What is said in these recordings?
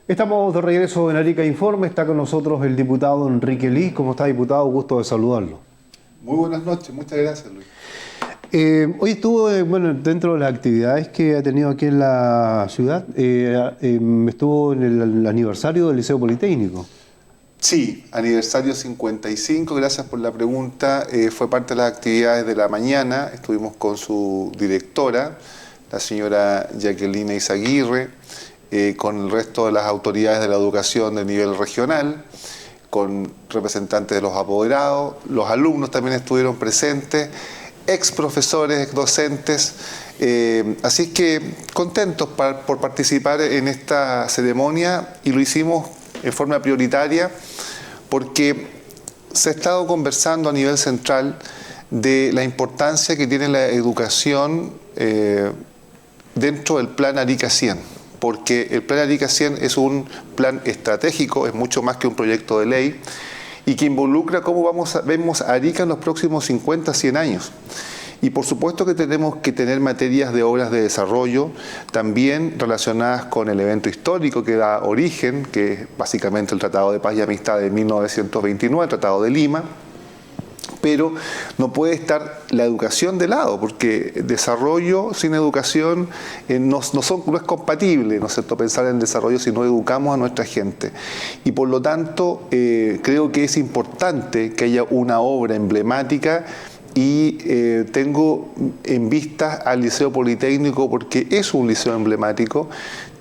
Estamos de regreso en Arica Informe. Está con nosotros el diputado Enrique Lis. ¿Cómo está, diputado? Gusto de saludarlo. Muy buenas noches, muchas gracias, Luis. Hoy estuvo, dentro de las actividades que ha tenido aquí en la ciudad, estuvo en el aniversario del Liceo Politécnico. Sí, aniversario 55, gracias por la pregunta. Fue parte de las actividades de la mañana. Estuvimos con su directora, la señora Jacqueline Izaguirre, con el resto de las autoridades de la educación de nivel regional, con representantes de los apoderados, los alumnos también estuvieron presentes, ex profesores, ex docentes, así es que contentos por participar en esta ceremonia, y lo hicimos en forma prioritaria porque se ha estado conversando a nivel central de la importancia que tiene la educación dentro del Plan Arica 100. Porque el Plan Arica 100 es un plan estratégico, es mucho más que un proyecto de ley, y que involucra cómo vemos a Arica en los próximos 50, 100 años. Y por supuesto que tenemos que tener materias de obras de desarrollo, también relacionadas con el evento histórico que da origen, que es básicamente el Tratado de Paz y Amistad de 1929, el Tratado de Lima. Pero no puede estar la educación de lado, porque desarrollo sin educación no es compatible, ¿no es cierto?, pensar en desarrollo si no educamos a nuestra gente. Y por lo tanto, creo que es importante que haya una obra emblemática, y tengo en vista al Liceo Politécnico porque es un liceo emblemático.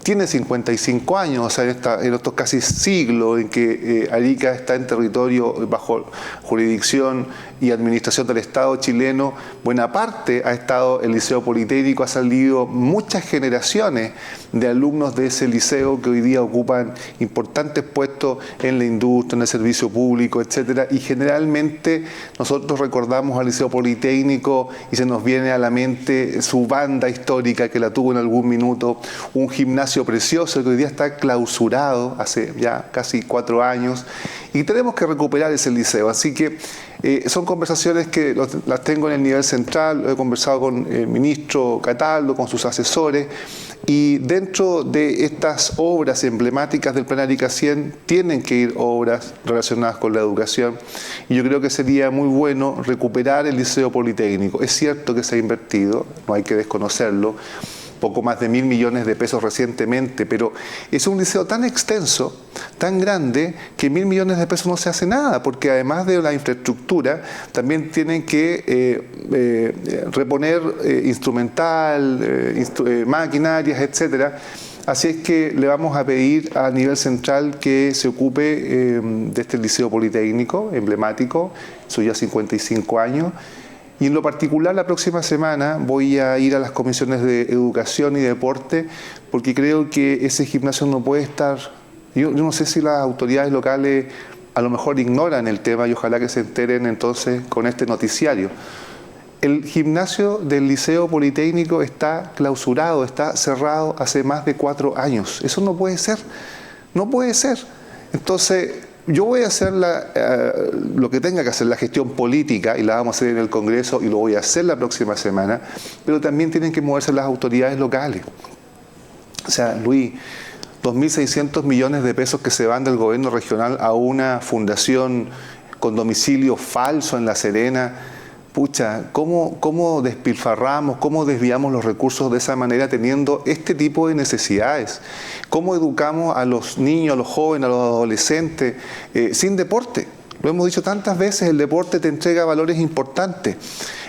Tiene 55 años, o sea, en estos casi siglos en que Arica está en territorio bajo jurisdicción y administración del Estado chileno, buena parte ha estado el Liceo Politécnico, ha salido muchas generaciones de alumnos de ese liceo que hoy día ocupan importantes puestos en la industria, en el servicio público, etcétera, y generalmente nosotros recordamos al Liceo Politécnico y se nos viene a la mente su banda histórica que la tuvo en algún minuto, un gimnasio precioso que hoy día está clausurado hace ya casi 4 años, y tenemos que recuperar ese liceo. Así que son conversaciones que las tengo en el nivel central. He conversado con el ministro Cataldo, con sus asesores, y dentro de estas obras emblemáticas del Plan Arica 100 tienen que ir obras relacionadas con la educación, y yo creo que sería muy bueno recuperar el Liceo Politécnico. Es cierto que se ha invertido, no hay que desconocerlo, poco más de 1.000 millones de pesos recientemente, pero es un liceo tan extenso, tan grande, que 1.000 millones de pesos no se hace nada, porque además de la infraestructura, también tienen que reponer instrumental, maquinarias, etcétera. Así es que le vamos a pedir a nivel central que se ocupe de este Liceo Politécnico, emblemático, son ya 55 años, y en lo particular la próxima semana voy a ir a las comisiones de educación y deporte, porque creo que ese gimnasio no puede estar. Yo no sé si las autoridades locales a lo mejor ignoran el tema, y ojalá que se enteren entonces con este noticiario. El gimnasio del Liceo Politécnico está clausurado, está cerrado hace más de 4 años. Eso no puede ser, no puede ser. Entonces, yo voy a hacer lo que tenga que hacer, la gestión política, y la vamos a hacer en el Congreso, y lo voy a hacer la próxima semana, pero también tienen que moverse las autoridades locales. O sea, Luis, 2.600 millones de pesos que se van del gobierno regional a una fundación con domicilio falso en La Serena. Pucha, ¿cómo despilfarramos, cómo desviamos los recursos de esa manera teniendo este tipo de necesidades? ¿Cómo educamos a los niños, a los jóvenes, a los adolescentes sin deporte? Lo hemos dicho tantas veces, el deporte te entrega valores importantes.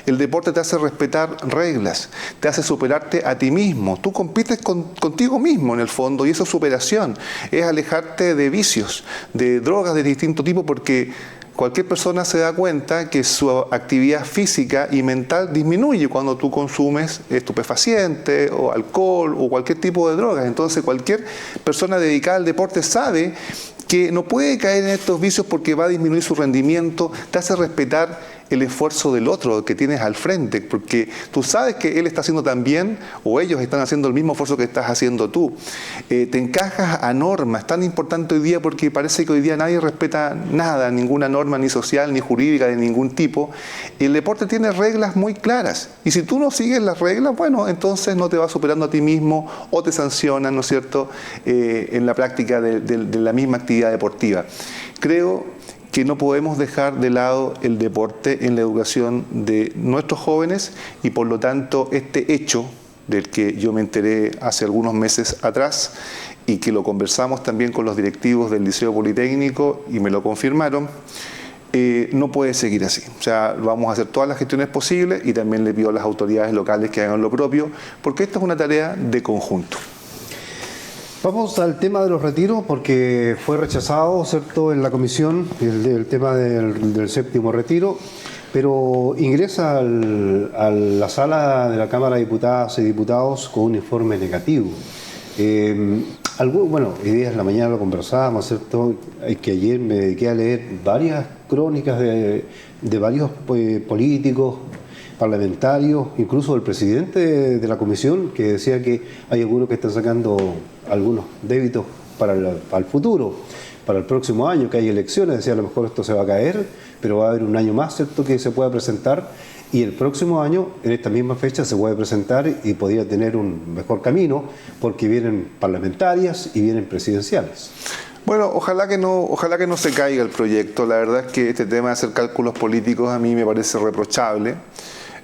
El deporte te hace respetar reglas, te hace superarte a ti mismo. Tú compites contigo mismo en el fondo, y eso es superación. Es alejarte de vicios, de drogas de distinto tipo, porque cualquier persona se da cuenta que su actividad física y mental disminuye cuando tú consumes estupefacientes o alcohol o cualquier tipo de drogas. Entonces cualquier persona dedicada al deporte sabe que no puede caer en estos vicios porque va a disminuir su rendimiento, te hace respetar el esfuerzo del otro que tienes al frente, porque tú sabes que él está haciendo también, o ellos están haciendo el mismo esfuerzo que estás haciendo tú. Te encajas a normas, es tan importante hoy día porque parece que hoy día nadie respeta nada, ninguna norma ni social ni jurídica de ningún tipo. El deporte tiene reglas muy claras, y si tú no sigues las reglas, bueno, entonces no te vas superando a ti mismo o te sancionan, ¿no es cierto?, en la práctica de la misma actividad deportiva. Creo que no podemos dejar de lado el deporte en la educación de nuestros jóvenes, y por lo tanto este hecho del que yo me enteré hace algunos meses atrás y que lo conversamos también con los directivos del Liceo Politécnico y me lo confirmaron, no puede seguir así. O sea, vamos a hacer todas las gestiones posibles, y también le pido a las autoridades locales que hagan lo propio, porque esta es una tarea de conjunto. Vamos al tema de los retiros, porque fue rechazado, ¿cierto?, en la comisión el tema del séptimo retiro, pero ingresa a la sala de la Cámara de Diputadas y Diputados con un informe negativo. Bueno, hoy día en la mañana lo conversábamos, ¿cierto?, que ayer me dediqué a leer varias crónicas de varios políticos, parlamentarios, incluso el presidente de la comisión, que decía que hay algunos que están sacando algunos débitos para el futuro, para el próximo año, que hay elecciones. Decía, a lo mejor esto se va a caer, pero va a haber un año más, ¿cierto?, que se pueda presentar, y el próximo año, en esta misma fecha, se puede presentar y podría tener un mejor camino, porque vienen parlamentarias y vienen presidenciales. Bueno, ojalá que no se caiga el proyecto. La verdad es que este tema de hacer cálculos políticos a mí me parece reprochable.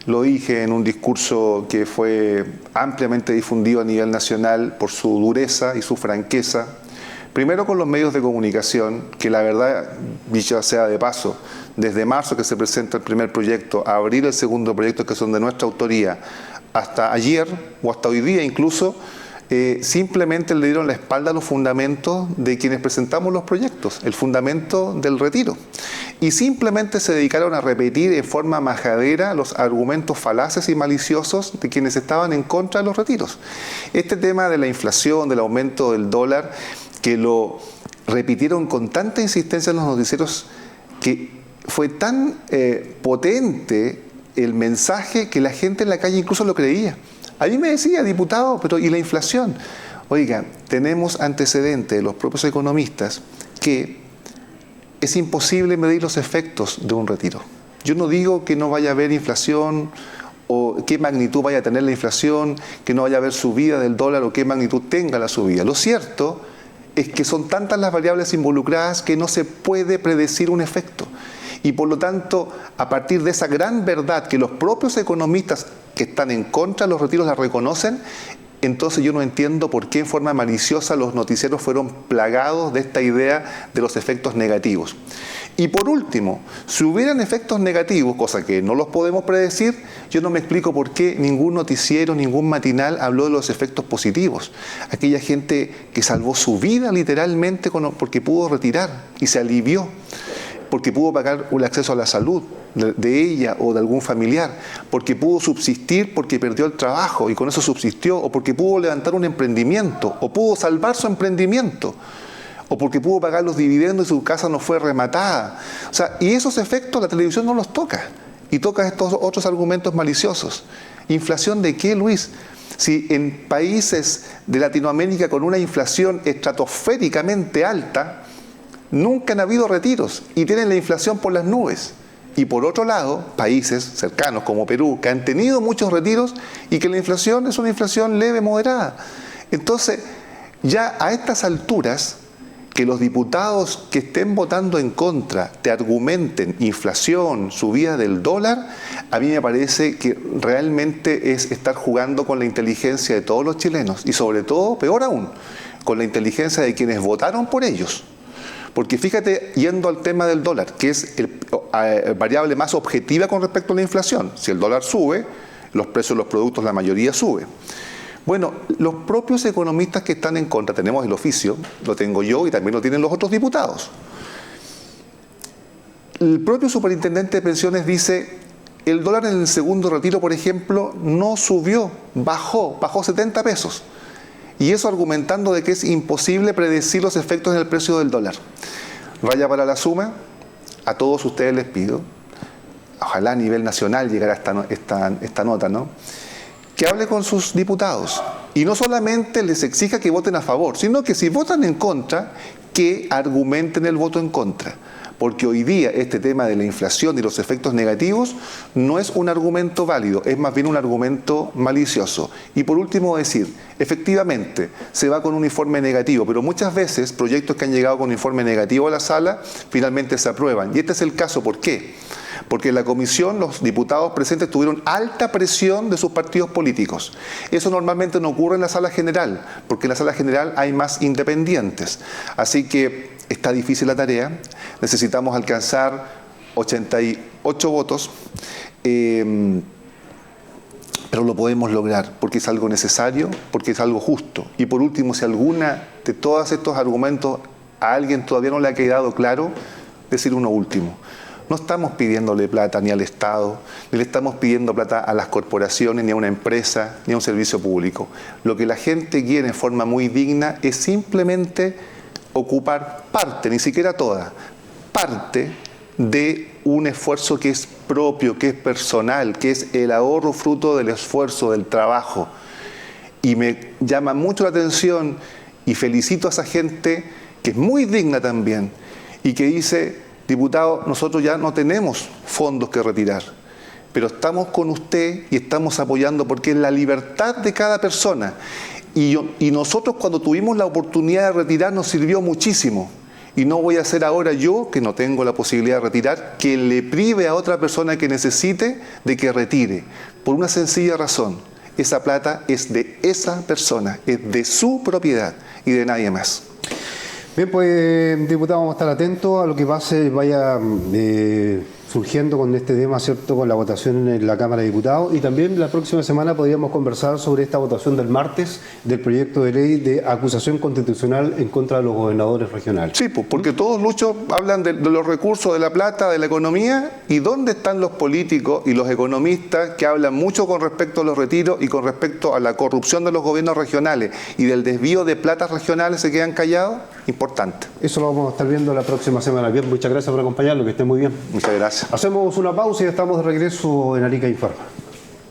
Lo dije en un discurso que fue ampliamente difundido a nivel nacional por su dureza y su franqueza. Primero con los medios de comunicación, que la verdad, dicho sea de paso, desde marzo que se presenta el primer proyecto, a abril el segundo proyecto, que son de nuestra autoría, hasta ayer o hasta hoy día incluso, simplemente le dieron la espalda a los fundamentos de quienes presentamos los proyectos, el fundamento del retiro. Y simplemente se dedicaron a repetir en forma majadera los argumentos falaces y maliciosos de quienes estaban en contra de los retiros. Este tema de la inflación, del aumento del dólar, que lo repitieron con tanta insistencia en los noticieros, que fue tan potente el mensaje que la gente en la calle incluso lo creía. A mí me decía, diputado, pero ¿y la inflación? Oiga, tenemos antecedentes de los propios economistas que es imposible medir los efectos de un retiro. Yo no digo que no vaya a haber inflación o qué magnitud vaya a tener la inflación, que no vaya a haber subida del dólar o qué magnitud tenga la subida. Lo cierto es que son tantas las variables involucradas que no se puede predecir un efecto. Y por lo tanto, a partir de esa gran verdad que los propios economistas que están en contra de los retiros la reconocen, entonces yo no entiendo por qué en forma maliciosa los noticieros fueron plagados de esta idea de los efectos negativos. Y por último, si hubieran efectos negativos, cosa que no los podemos predecir, yo no me explico por qué ningún noticiero, ningún matinal habló de los efectos positivos. Aquella gente que salvó su vida literalmente porque pudo retirar y se alivió, porque pudo pagar el acceso a la salud de ella o de algún familiar, porque pudo subsistir porque perdió el trabajo y con eso subsistió, o porque pudo levantar un emprendimiento, o pudo salvar su emprendimiento, o porque pudo pagar los dividendos y su casa no fue rematada. O sea, y esos efectos la televisión no los toca, y toca estos otros argumentos maliciosos. ¿Inflación de qué, Luis? Si en países de Latinoamérica con una inflación estratosféricamente alta, nunca han habido retiros y tienen la inflación por las nubes. Y por otro lado, países cercanos como Perú, que han tenido muchos retiros y que la inflación es una inflación leve, moderada. Entonces, ya a estas alturas, que los diputados que estén votando en contra te argumenten inflación, subida del dólar, a mí me parece que realmente es estar jugando con la inteligencia de todos los chilenos y sobre todo, peor aún, con la inteligencia de quienes votaron por ellos. Porque fíjate, yendo al tema del dólar, que es la variable más objetiva con respecto a la inflación. Si el dólar sube, los precios de los productos, la mayoría sube. Bueno, los propios economistas que están en contra, tenemos el oficio, lo tengo yo y también lo tienen los otros diputados. El propio superintendente de pensiones dice, el dólar en el segundo retiro, por ejemplo, no subió, bajó 70 pesos. Y eso argumentando de que es imposible predecir los efectos en el precio del dólar. Raya para la suma, a todos ustedes les pido, ojalá a nivel nacional llegara esta nota, ¿no? Que hable con sus diputados y no solamente les exija que voten a favor, sino que si votan en contra, que argumenten el voto en contra. Porque hoy día este tema de la inflación y los efectos negativos no es un argumento válido, es más bien un argumento malicioso. Y por último decir, efectivamente se va con un informe negativo, pero muchas veces proyectos que han llegado con un informe negativo a la sala finalmente se aprueban. Y este es el caso, ¿por qué? Porque en la comisión los diputados presentes tuvieron alta presión de sus partidos políticos. Eso normalmente no ocurre en la sala general, porque en la sala general hay más independientes. Así que está difícil la tarea, necesitamos alcanzar 88 votos, pero lo podemos lograr, porque es algo necesario, porque es algo justo. Y por último, si alguna de todos estos argumentos a alguien todavía no le ha quedado claro, decir uno último. No estamos pidiéndole plata ni al Estado, ni le estamos pidiendo plata a las corporaciones, ni a una empresa, ni a un servicio público. Lo que la gente quiere en forma muy digna es simplemente ocupar parte, ni siquiera toda, parte de un esfuerzo que es propio, que es personal, que es el ahorro fruto del esfuerzo, del trabajo. Y me llama mucho la atención y felicito a esa gente que es muy digna también y que dice: diputado, nosotros ya no tenemos fondos que retirar, pero estamos con usted y estamos apoyando porque es la libertad de cada persona. Y nosotros cuando tuvimos la oportunidad de retirar nos sirvió muchísimo. Y no voy a hacer ahora yo, que no tengo la posibilidad de retirar, que le prive a otra persona que necesite de que retire. Por una sencilla razón, esa plata es de esa persona, es de su propiedad y de nadie más. Bien, pues, diputado, vamos a estar atentos a lo que pase, vaya surgiendo con este tema, ¿cierto?, con la votación en la Cámara de Diputados. Y también la próxima semana podríamos conversar sobre esta votación del martes del proyecto de ley de acusación constitucional en contra de los gobernadores regionales. Sí, pues, porque todos, Lucho, hablan de los recursos, de la plata, de la economía. ¿Y dónde están los políticos y los economistas que hablan mucho con respecto a los retiros y con respecto a la corrupción de los gobiernos regionales y del desvío de platas regionales? ¿Se quedan callados? Importante. Eso lo vamos a estar viendo la próxima semana. Bien, muchas gracias por acompañarnos, que estén muy bien. Muchas gracias. Hacemos una pausa y estamos de regreso en Arica Informa.